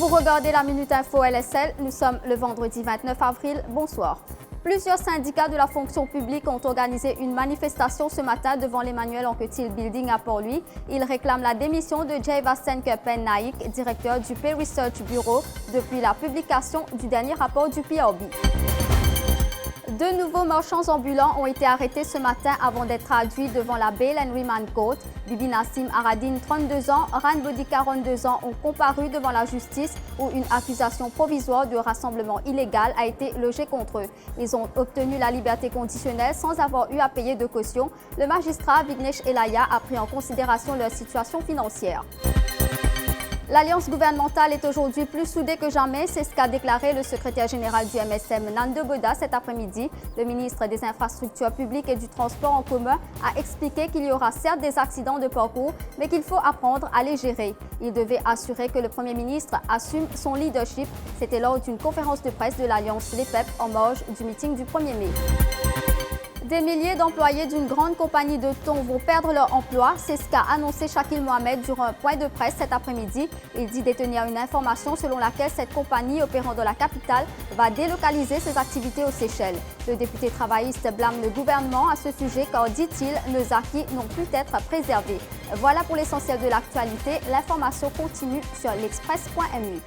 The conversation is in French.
Vous regardez la Minute Info LSL, nous sommes le vendredi 29 avril, bonsoir. Plusieurs syndicats de la fonction publique ont organisé une manifestation ce matin devant l'Emmanuel Anquetil Building à Port-Louis. Ils réclament la démission de Jayvasten Kepen Naik, directeur du Pay Research Bureau, depuis la publication du dernier rapport du PRB. Deux nouveaux marchands ambulants ont été arrêtés ce matin avant d'être traduits devant la Bail and Remand Court. Bibi Nassim Aradine, 32 ans, Ran Bodi, 42 ans, ont comparu devant la justice où une accusation provisoire de rassemblement illégal a été logée contre eux. Ils ont obtenu la liberté conditionnelle sans avoir eu à payer de caution. Le magistrat Vignesh Elaya a pris en considération leur situation financière. L'alliance gouvernementale est aujourd'hui plus soudée que jamais, c'est ce qu'a déclaré le secrétaire général du MSM Nando Boda cet après-midi. Le ministre des Infrastructures publiques et du Transport en commun a expliqué qu'il y aura certes des accidents de parcours, mais qu'il faut apprendre à les gérer. Il devait assurer que le Premier ministre assume son leadership. C'était lors d'une conférence de presse de l'alliance LEPEP en marge du meeting du 1er mai. Des milliers d'employés d'une grande compagnie de thon vont perdre leur emploi. C'est ce qu'a annoncé Shakil Mohamed durant un point de presse cet après-midi. Il dit détenir une information selon laquelle cette compagnie opérant dans la capitale va délocaliser ses activités aux Seychelles. Le député travailliste blâme le gouvernement à ce sujet car, dit-il, nos acquis n'ont pu être préservés. Voilà pour l'essentiel de l'actualité. L'information continue sur l'express.mu.